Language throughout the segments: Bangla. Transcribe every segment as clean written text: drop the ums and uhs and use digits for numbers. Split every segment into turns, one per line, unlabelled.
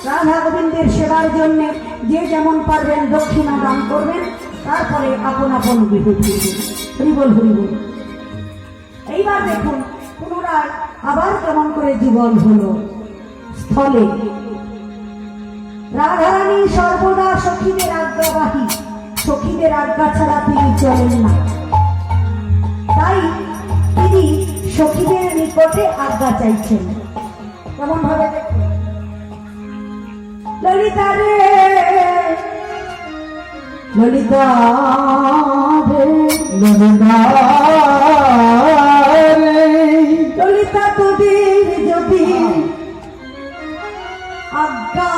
রাধা গোবিন্দের সেবার জন্য যে যেমন পারবেন দক্ষিণা দান করবেন, তারপরে আপন আপন গৃহে ফিরবেন। হরিবল হরিবল। এইবার দেখুন পুনরায় আবার কেমন করে জীবন হলো স্থলে। রাধারানী সর্বদা সখীদের আজ্ঞাবাহী, সখীদের আজ্ঞা ছাড়া তিনি চলেন না। তাই তিনি সখীদের নিকটে আজ্ঞা চাইছেন। কেমন ভাবে দেখুন, ললিতা রে ললিতা রে ললিতা রে ললিতা তোদের যদি আজ্ঞা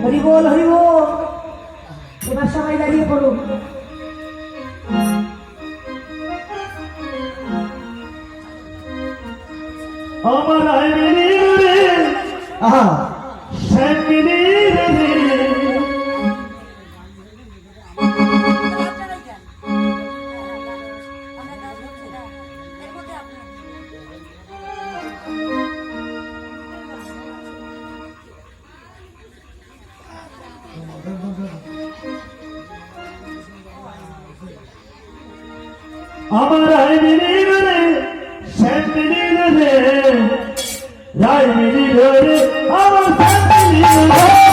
হরিবল হরিবল। এবার সবাই দাঁড়িয়ে পড়ুন।
আমার আইনি রে শ্যামিনী রে আমার আইনি রে শ্যামিনী রে রাইমিনী রে আমার শ্যামিনী রে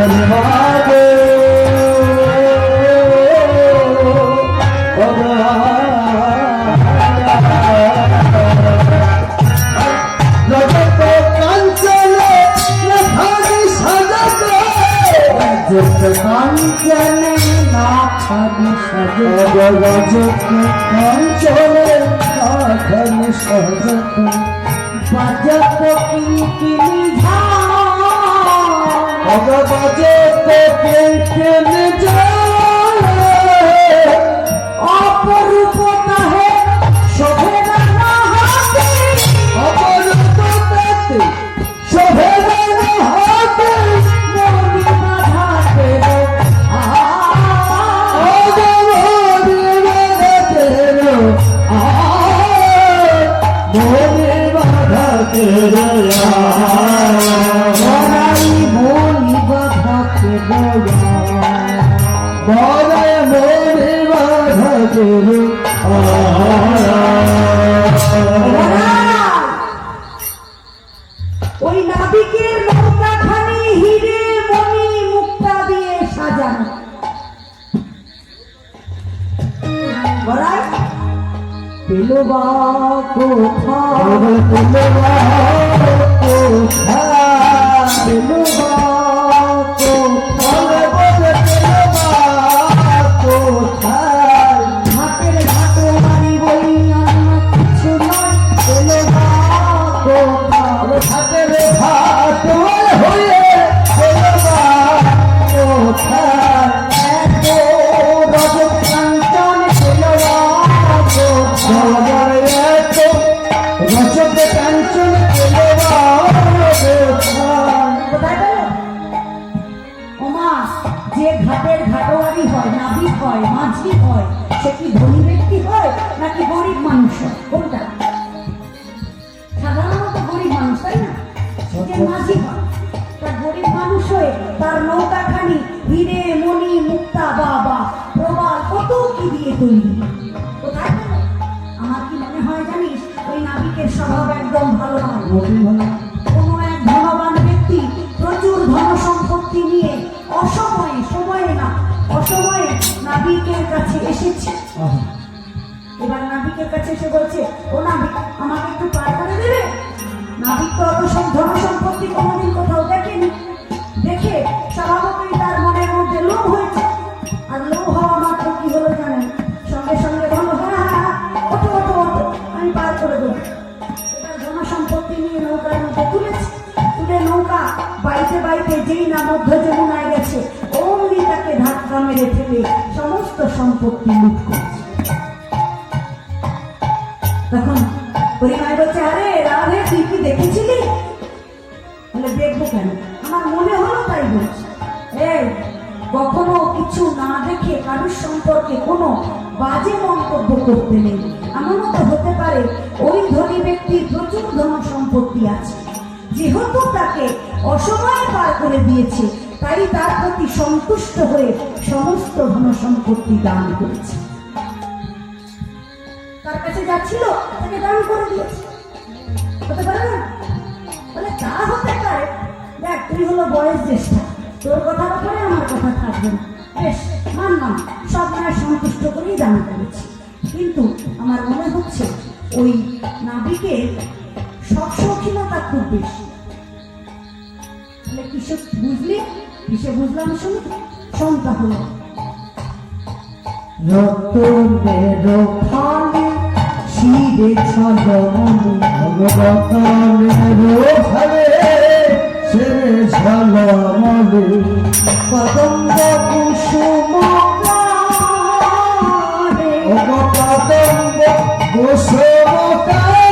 রে মাগো জগত কাঞ্চনে রাধানি সাজাতে
যত কাঞ্চনে না খাবি সাজে
জগত কাঞ্চনে রাধানি সাজাতে
বাজত কিনকিনি ঝাল
বাজে তো কেনে যায়
অপরূপ তাহে শোভে না হাতে
অপরূপ তাতে শোভে না হাতে
মনি বাধাতে বড়াই মনি বাধাতে ওই নাবিকের নৌকাখানি হিরে মণি মুক্তা দিয়ে সাজানো বড়াই পেল বা কোথায় পেল বা ঘাটের ঘাটো বাড়ি বই অন্য কিছু নয় পেল বা কোথায়
হাতের ভাত হয়ে কোথায়
এত রজত কাঞ্চন পেল বা কোথায়
রচত কাঞ্চন
কোথায় পেল? ওমা, যে ঘাটের ঘাটোয়ারি হয়, নাবিক হয়, মাঝি হয়, সে কি ধনী ব্যক্তি হয় নাকি গরিব মানুষ হয়? কোনটা? সাধারণত গরিব মানুষ, তাই না? যে মাঝি হয় তার গরিব মানুষ হয়ে তার নৌকাখানি হিরে মণি মুক্তা বাবা প্রবাল কত কি দিয়ে তৈরি। কোথায় পেল? আমার কি মনে হয় জানিস, ওই নাবিকের স্বভাব একদম ভালো নয়। কোনো এক ধনবান ব্যক্তি প্রচুর ধন সম্পত্তি নিয়ে অসময়ে নাবিকের কাছে এসেছে। এবার নাবিকের কাছে এসে বলছে, ও নাবিক, আমাকে একটু পার করে দেবে? নাবিক তো অত সব ধন সম্পত্তি কোনোদিন কোথাও দেখেনি। দেখে স্বভাবতই তার মনের মধ্যে লোভ হয়েছে। আর লোভ হওয়া মাত্র কি হলো জানেন? সঙ্গে সঙ্গে বলো, হ্যাঁ, ওঠো ওঠো ওঠো, আমি পার করে দেবো। এবার ধন সম্পত্তি নিয়ে নৌকার মধ্যে তুলে নৌকা বাইতে যেই না মধ্য যমুনায় গেছে, অমনি তাকে ধাক্কা মেরে ফেলে সমস্ত সম্পত্তি লুট করেছে। তখন পরিমায় বলছে, আরে রাধে, তুই কি দেখেছিলি? বলে, দেখবো কেন, আমার মনে হলো তাই বলছি। এই, কখনো কিছু না দেখে কারুর সম্পর্কে কোনো বাজে মন্তব্য করতে নেই। এমনও তো হতে পারে ওই ধনী ব্যক্তির প্রচুর ধন সম্পত্তি আছে, যেহেতু তাকে অসময়ে পার করে দিয়েছে, তাই তার প্রতি সন্তুষ্ট হয়ে সমস্ত ধন সম্পত্তি দান করেছে। তার কাছে যাচ্ছিল, তাকে দান করে দিয়েছে। হতে পারে না? বলে, তা হতে পারে। দেখ, তুই হলো বয়স জ্যেষ্ঠ, তোর কথার উপরে আমার কথা থাকবে না। বেশ, মানলাম, সব নয় সন্তুষ্ট করেই দান করেছি। কিন্তু আমার মনে হচ্ছে ওই নাবিকের সব শৌখিনতা খুব বেশি। কিসে বুঝলি? কিসে বুঝলাম শুনি? শোন তাহলে। রতনের ফালি শিরে ছলমনি
ভগবতনের ভাবে সেরে ঝলমলে
কদম্ব কুসুম কারে
কদম্ব কুসুম কারে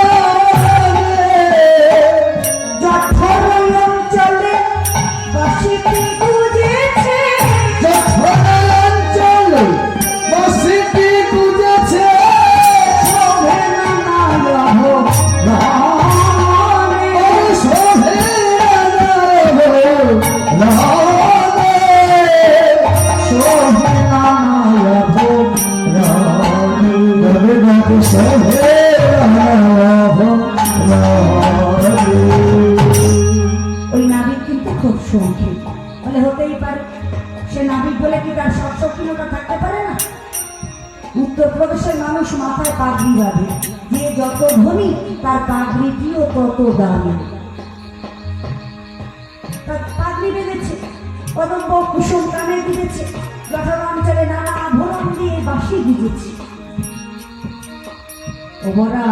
জঠর অঞ্চলে বাঁশিটি গুজেছে,
জঠর অঞ্চলে বাঁশিটি গুজেছে,
শোভে না রহ রানে,
শোভে রানে,
শোভে না রহ রানে।
রবে রবে শোভে
পারে? সে নাবিক বলে কি তার সব শৌখিনতা থাকতে পারে না? উত্তরপ্রদেশের মানুষ মাথায় পাগড়ি বাঁধে, যে যত ধনী তার পাগড়িটিও তত দামি। তার পাগড়ি বেঁধেছে, কদম্ব কুসুম কানে দিয়েছে, জঠর অঞ্চলে নানা আভরণ দিয়ে বাঁশি ভিজেছে। ওরা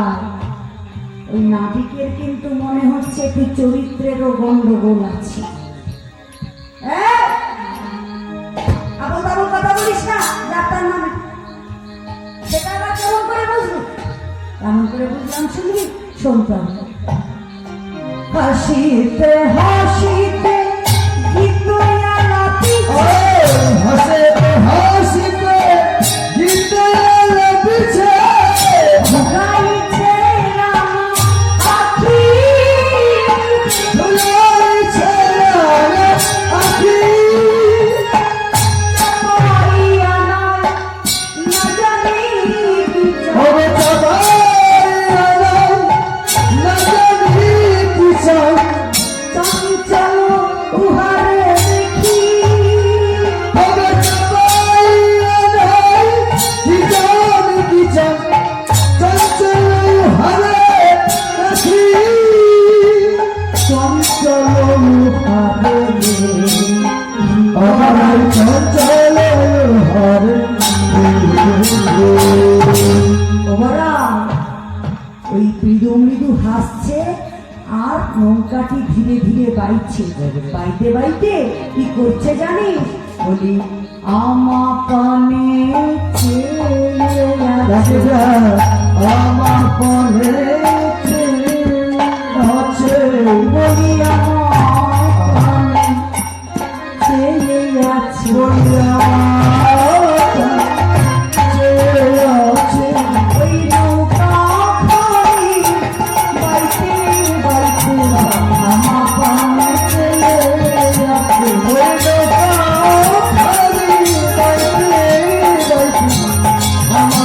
ওই নাবিকের কিন্তু মনে হচ্ছে একটু চরিত্রেরও গন্ডগোল আছে। আবল তাবল কথা বলিস না যাত্রার নামে। সেটা আবার কেমন করে বুঝলি? কেমন করে বুঝলাম শুনবি? শুনতাম। হাসিতে হাসিতে গীত আলাপি,
হাসিতে হাসিতে গীত আলাপিছে,
গাইছে রাম আখি,
ধুলাইছে আখি,
চাপাইয়া না জানি
ওরে চাপাইয়া না জানি কি চাই,
চঞ্চল উহারে দেখি,
ওরে চাপাইয়া না কি জানি কি চাই, চঞ্চল হারে রাখি, চঞ্চল হারে আমার চঞ্চল হারে।
ওরা ওই মৃদু মৃদু হাসছে আর নৌকাটি ধীরে ধীরে বাইছে। বাইতে বাইতে কি করছে জানিস? বলি আমা কানে চেয়ে আছে,
আমার পরে আছে
বলি আমার কানে চেয়ে আছে, ওই নৌকা খাই বাইতে বাইতে আমা কানে চেয়ে আছে। ওই নৌকা খাই বাইতে বাইতে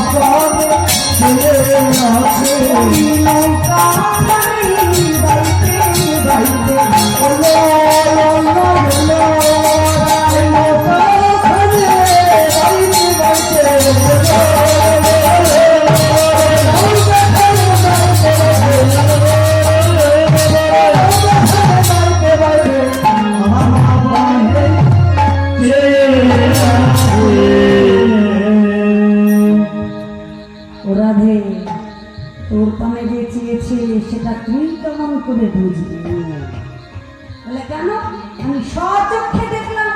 রাধে, তোর পানে যে চেয়েছে সেটা তুই কেমন করে বুঝবি? বলে কেন? আমি স্বচক্ষে দেখলাম,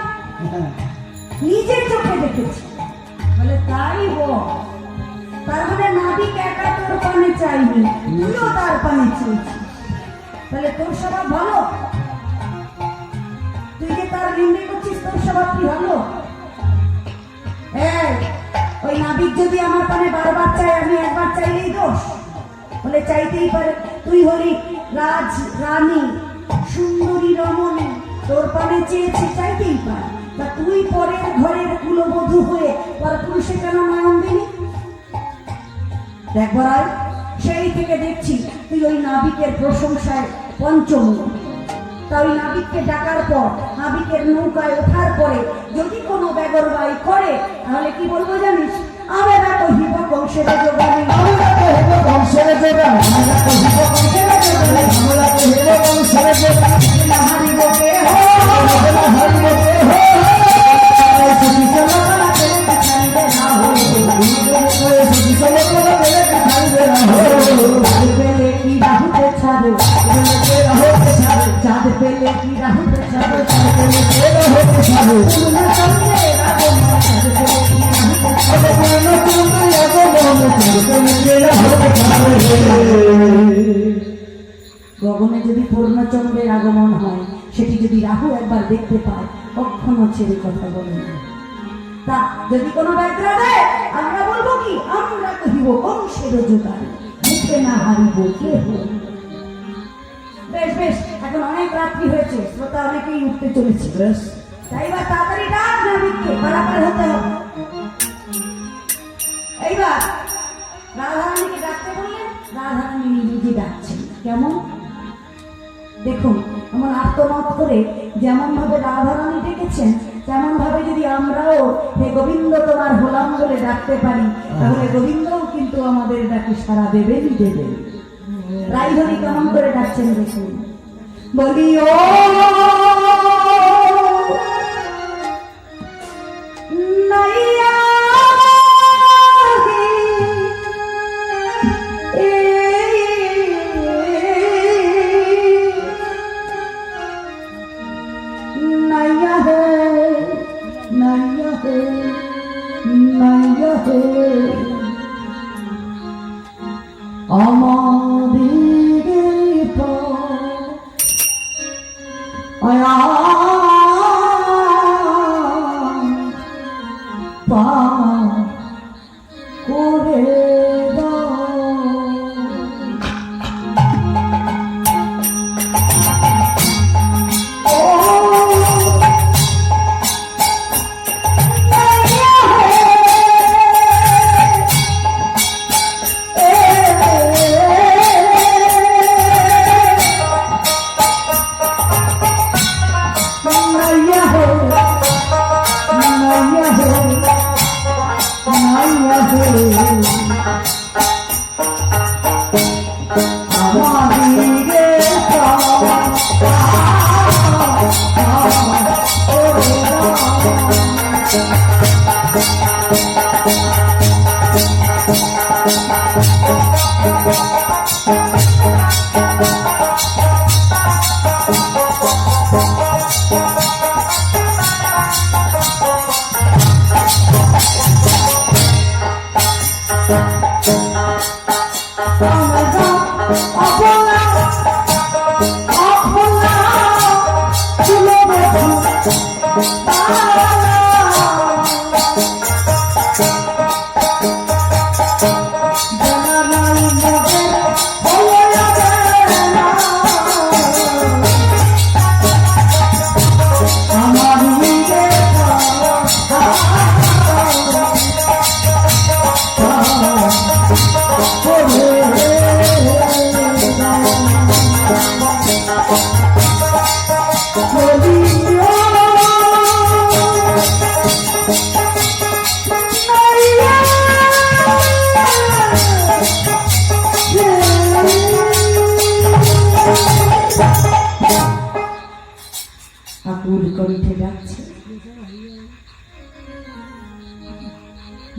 নিজের চোখে দেখেছি। বলে তাই বল, তার মানে নাবিক একা তোর পানে চাইনি, তুইও তার পানে চেয়েছিস। তাহলে তোর স্বভাব ভালো? তুই যে তার নিন্দে করছিস, তোর স্বভাব কি ভালো? ওই নাবিক যদি আমার পানে বারবার চায়, আমি একবার চাইলেই দোষ? বলে চাইতেই পারে। তুই হলি রাজ রানী, সুন্দরী রমণী, তোর পানে চেয়েছে, চাইতেই পারে। তা তুই পরের ঘরের কুলবধূ হয়ে পর পুরুষে কেন নয়ন দিলি? দেখবার সেই থেকে দেখছি তুই ওই নাবিকের প্রশংসায় পঞ্চমুখ। তা ওই নাবিককে ডাকার পর, নাবিকের নৌকায় ওঠার পরে যদি কোনো বেগরবাই করে, তাহলে কি বলবো জানিস? আমরা কহিব কৌশল যোগানে,
আমরা কহিব কৌশল যোগানে, আমরা কহিব কৌশল যোগানে, আমরা কহিব কৌশল যোগানে,
হারিব কে হো,
হারিব কে হো,
সুখী চলকলা পেলে ছাড়িবে না হো,
সুখী চলকলা পেলে ছাড়িবে না হো,
পেলে কি রাহুতে ছাড়ো, চাঁদ পেলে কি রাহুতে ছাড়ো, চাঁদ পেলে কি রাহুতে ছাড়ো, পূর্ণ চন্দ্রে রাগমন, চাঁদ পেলে কি রাহুতে ছাড়ো,
পূর্ণ চন্দ্রে রাগমন, চাঁদ পেলে কি রাহুতে ছাড়ো।
গগনে যদি পূর্ণচন্দ্রের আগমন হয়, সেটি যদি রাহু একবার দেখতে পায়, কখনো ছেড়ে কথা বলে না। তা যদি কোনো ব্যগ্রা দেয়, আমরা বলবো কি? আমরা কহিব কংসের যোগানে, মুখে না হারিব কে হো। বেশ বেশ, এখন অনেক রাত্রি হয়েছে, শ্রোতা অনেকেই উঠতে চলেছে।
বেশ,
তাই বা তাড়াতাড়ি ডাক নাবিককে, পারাপার হতে হবে। এইবার রাধারানীকে ডাকতে বললেন, রাধারানী নিজে ডাকছেন। কেমন দেখুন, এমন আত্মনাদ করে যেমন ভাবে রাধারানী ডেকেছেন, তেমন ভাবে যদি আমরাও হে গোবিন্দ তোমার হলাম বলে ডাকতে পারি, তাহলে গোবিন্দও কিন্তু আমাদের ডাকে সারা দেবেনই দেবেন। রাইহরি কেমন করে ডাকছেন দেখুন, বলি ও নাইয়া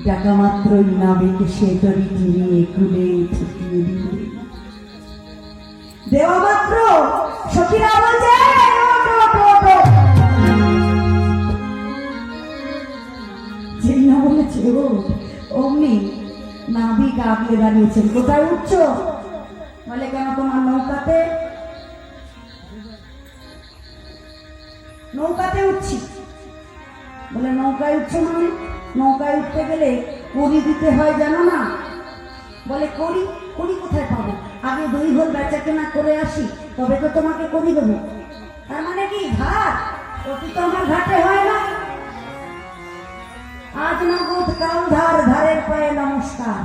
ডাকা মাত্রই নাবিকে সে তরি নিয়ে কুলে ঠেকিয়ে দিল। দেওয়া মাত্র সখীরা বলছে যেই না বলেছে ও অমনি নাবিক আগলে দাঁড়িয়েছেন। কোথায় উঠছ? বলে কেন তোমার নৌকাতে? নৌকাতে উঠছি। বলে নৌকায় উঠছো মানে? নৌকায় উঠতে গেলে কড়ি দিতে হয় জানো না? বলে কড়ি? কড়ি কোথায় পাবো? আগে 2 ঘর বেচা কেনা করে আসি, তবে তো তোমাকে কড়ি দেবো। তার মানে কি ঘাট? কড়ি তো আমার ঘাটে হয় না। আজ নগদ কাল ধার, ধারের পায়ে নমস্কার।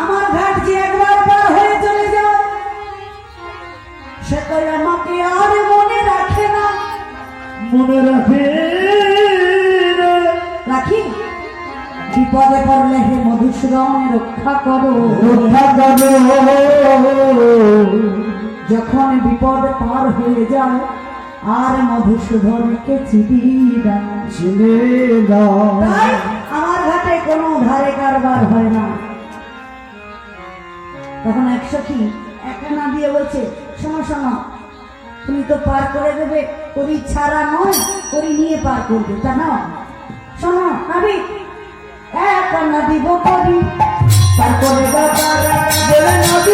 আমার ঘাট যে একবার পার হয়ে চলে যায় সে তো আমাকে আর মনে রাখে না।
মনে রাখে
রাখি? বিপদে পড়লে হে মধুসূদন রক্ষা করো,
রক্ষা করো।
যখন বিপদ পার হয়ে যায় আর মধুসূদনকে চিনে দাও। তাই আমার ঘাটে কোনো ধারে কারবার হয় না। তখন এক সখী একখানা দিয়ে বলছে, শোনো শোনো, তুমি তো পার করে দেবে, করি ছাড়া নয়, করি নিয়ে পার করবে, তা না? শোনো নাবি, এক আনা দিব করি, তারপরে বলে নদী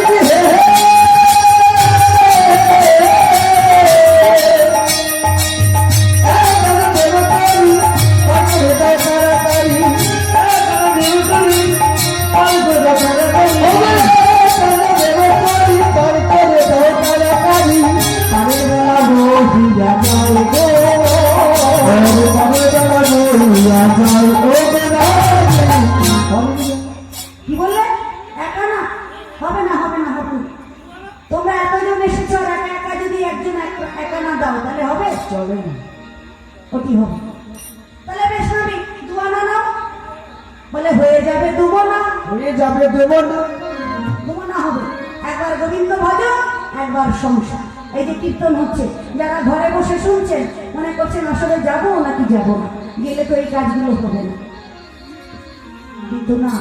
কি বললে? একা না হবে না, হবে না, হবে। ক্ষতি হবে। তাহলে বেশ আমি দুয়ানা নাও, বলে হয়ে যাবে দুমনা।
হয়ে যাবে দেবনা।
দুমনা হবে, একবার গোবিন্দ ভজন, একবার সংসার। এই যে কীর্তন হচ্ছে, যারা ঘরে বসে শুনছেন মনে করছেন আসলে যাবো নাকি যাবো না, গেলে তো এই কাজগুলো হবে না। কিন্তু না,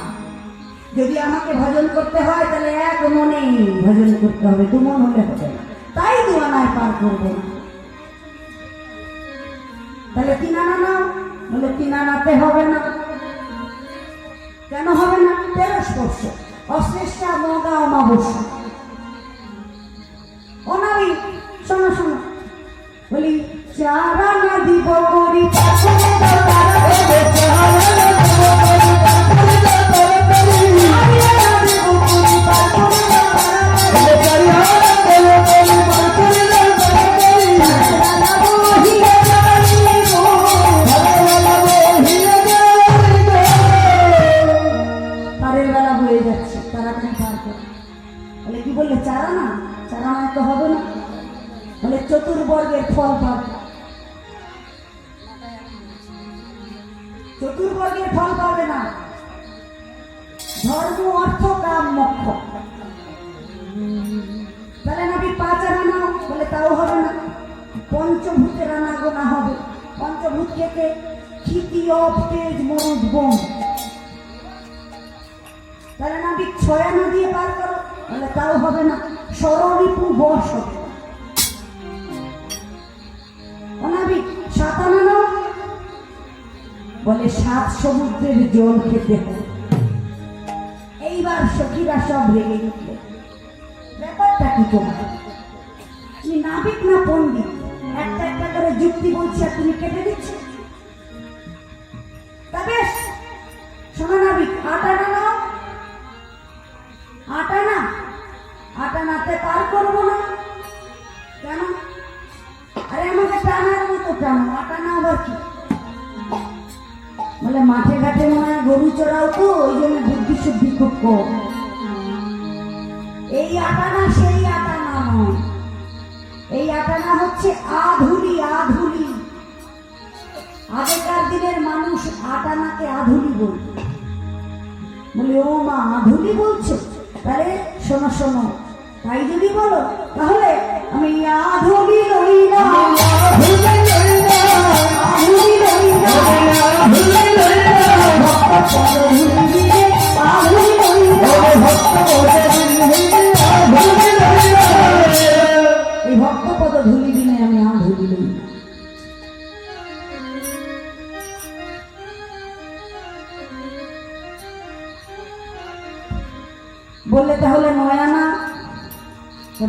যদি আমাকে ভজন করতে হয় তাহলে এক মনে ভজন করতে হবে, দুমন হলে হবে না। তাই দুয়ানায় পার করবো না। তাহলে তিন আনা নাও, বলে তিন আনাতে হবে না। কেন হবে না? 13 স্পর্শ, অশ্লেষা মগা অমাবস্যা। অনাবি শোনো শোনো, বলি চার আনা দিব করি পাথরে দাও তারা দেবে, চার আনা দিব করি পাথরে দাও তারা দেবে, চারি আনা দিব করি পাথরে দাও তারা দেবে, চারি আনা দিব করি পাথরে দাও তারা দেবে, চারা বহিয়া যাইব, চারা বহিয়া যাইব। পারের বেলা হয়ে যাচ্ছে, তাড়াতাড়ি পার করো। বলে কি বললে? চারা না, চারা না তো হবে না। বলে চতুর্বর্গের ফল পাবে। চতুর্বর্গের ফল পাবে না, ধর্ম অর্থ কাম মোক্ষ। তাহলে নাবি 5 আনা নাও, বলে তাও হবে না। পঞ্চভূতের আনা গোনা হবে। পঞ্চভূত থেকে ক্ষিতি অপ তেজ মরুদ বোম। তাহলে নাবি 6 আনা দিয়ে পার করো, বলে তাও হবে না। সররিপু বশ হবে। অনাবিক 7 আনা নাও, বলে 7 সমুদ্রের জল খেতে হবে। এইবার সখীরা সব রেগে উঠলে, ব্যাপারটা কি তোমার? তুমি নাবিক না পণ্ডিত? একটা একটা করে যুক্তি বলছি আর তুমি কেটে দিচ্ছ। তা বেশ, শোনো নাবিক, 8 আনা নাও। 8 আনা, 8 আনাতে পার করবো না। কেন? আরে আমাকে টানার মতো টানো, 8 আনা আবার কি? বলে মাঠে ঘাটে মনে হয় গরু চড়াও তো, ওই জন্য বুদ্ধি শুদ্ধি খুব কম। এই 8 আনা সেই 8 আনা নয়, এই 8 আনা হচ্ছে আধুলি। আধুলি, আগেকার দিনের মানুষ 8 আনাকে আধুলি বলত। বলে ও মা, আধুলি বলছো? তাহলে শোনো শোনো, তাই যদি বলো তাহলে আমি আধুলি লই না, আধুলি লই না, আধুলি লই না, আধুলি লই না, ভক্ত পদ ধুলিবে, আধুলি লই না, ভক্ত পদ ধুলিবে, আধুলি লই না। এই ভক্ত পদ ধুলি দিনে আমি আধুলি লই না। বললে তাহলে 9 আনা।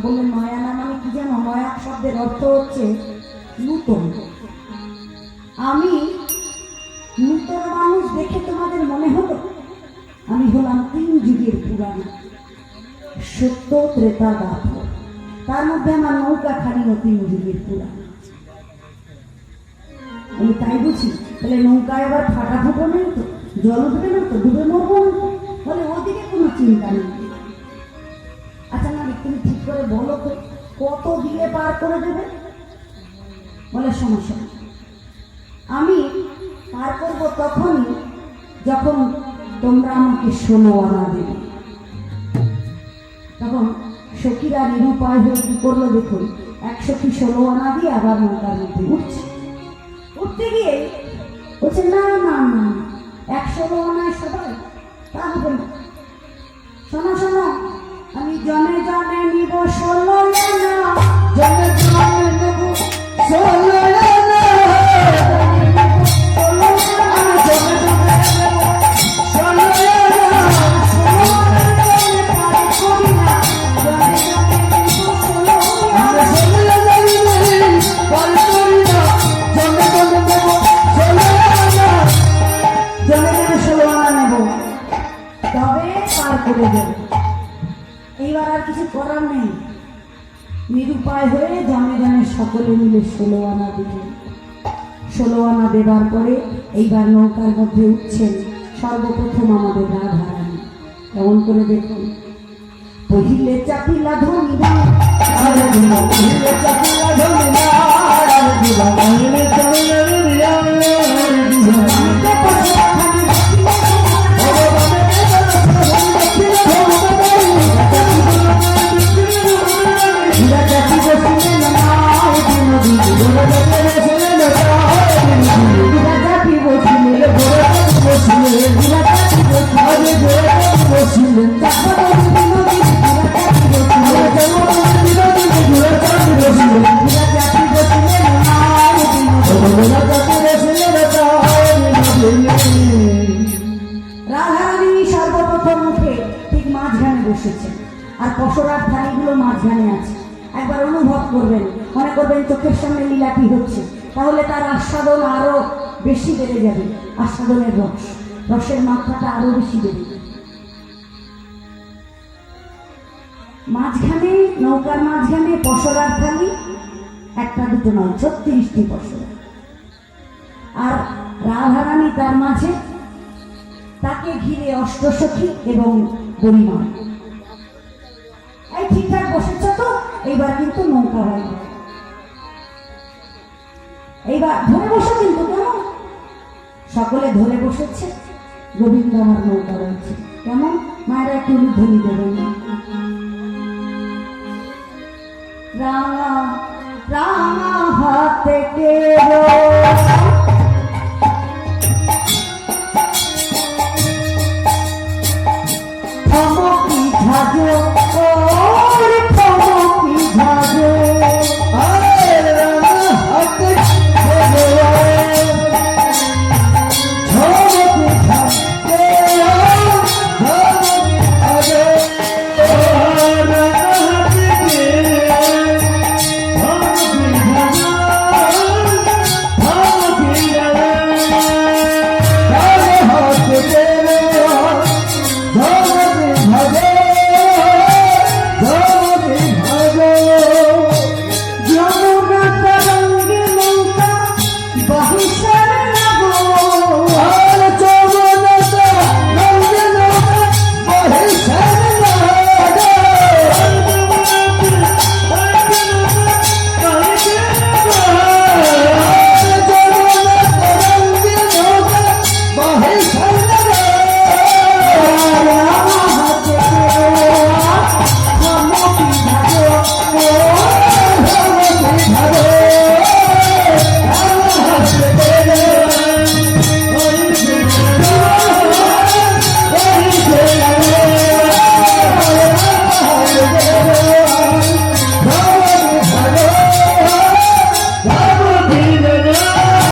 বললে 9 আনা মানে কি জানো? 9 শব্দের অর্থ হচ্ছে নূতন। আমি নূতন মানুষ দেখে তোমাদের মনে হলো আমি হলাম 3 যুগের পুরানো, সত্য ত্রেতা দাপর। তার মধ্যে আমার নৌকা খানিও 3 যুগের পুরানো। আমি তাই বুঝি? তাহলে নৌকায় আবার ফাটা ফুটো নেই তো, জল উঠবে না তো, ডুবে মরবো না তো? বলে ওদিকে কোনো চিন্তা নেই। আচ্ছা না, তুমি ঠিক করে বলো তো কত দিয়ে পার করে দেবে? বলে সমস্যা, আমি পার করবো তখনই যখন তোমরা আমাকে 16 আনা দেবে। তখন সখীরা নিরুপায় হয়ে কি করলো দেখুন, 1 সখী 16 আনা দিয়ে আবার নৌকার মধ্যে উঠছে। উঠতে গিয়ে বলছে না না না, 116 আনায় সবাই, তা হবে না। শোনো শোনো, আমি জনে জনে নিব 16 আনা, জনে জনে নেব 16 আনা, এইবার আর কিছু করার নেই, নিরুপায় হয়ে জনে জনে সকলে মিলে 16 আনা দিবে। 16 আনা দেবার পরে এইবার নৌকার মধ্যে উঠছেন সর্বপ্রথম আমাদের রাধারানী। কেমন করে দেখুন, পহিলে চাপিলা ধনিনা, পহিলে চাপিলা ধনিনা, বসেছে আর পসরার থালিগুলো মাঝখানে আছে। একবার অনুভব করবেন, মনে করবেন চোখের সামনে লীলাটি হচ্ছে, তাহলে তার আস্বাদন আরো বেশি বেড়ে যাবে। আস্বাদনের রসের মাত্রাটা আরো বেশি বেড়ে যাবে। মাঝখানে, নৌকার মাঝখানে পসরার থালি একটা দুটো নয়, 36টি পসরা। আর রাধারানী তার মাঝে, তাকে ঘিরে অষ্টসখী এবং পরিমাণ। এই ঠিকঠাক বসেছ তো? এইবার কিন্তু নৌকা হয়, এইবার ধরে বসে কিন্তু, কেমন সকলে ধরে বসেছে। গোবিন্দ আমার নৌকা রয়েছে, কেমন মায়েরা একটু ধ্বনি দেবেন। রাঙা রাঙা হাতে কে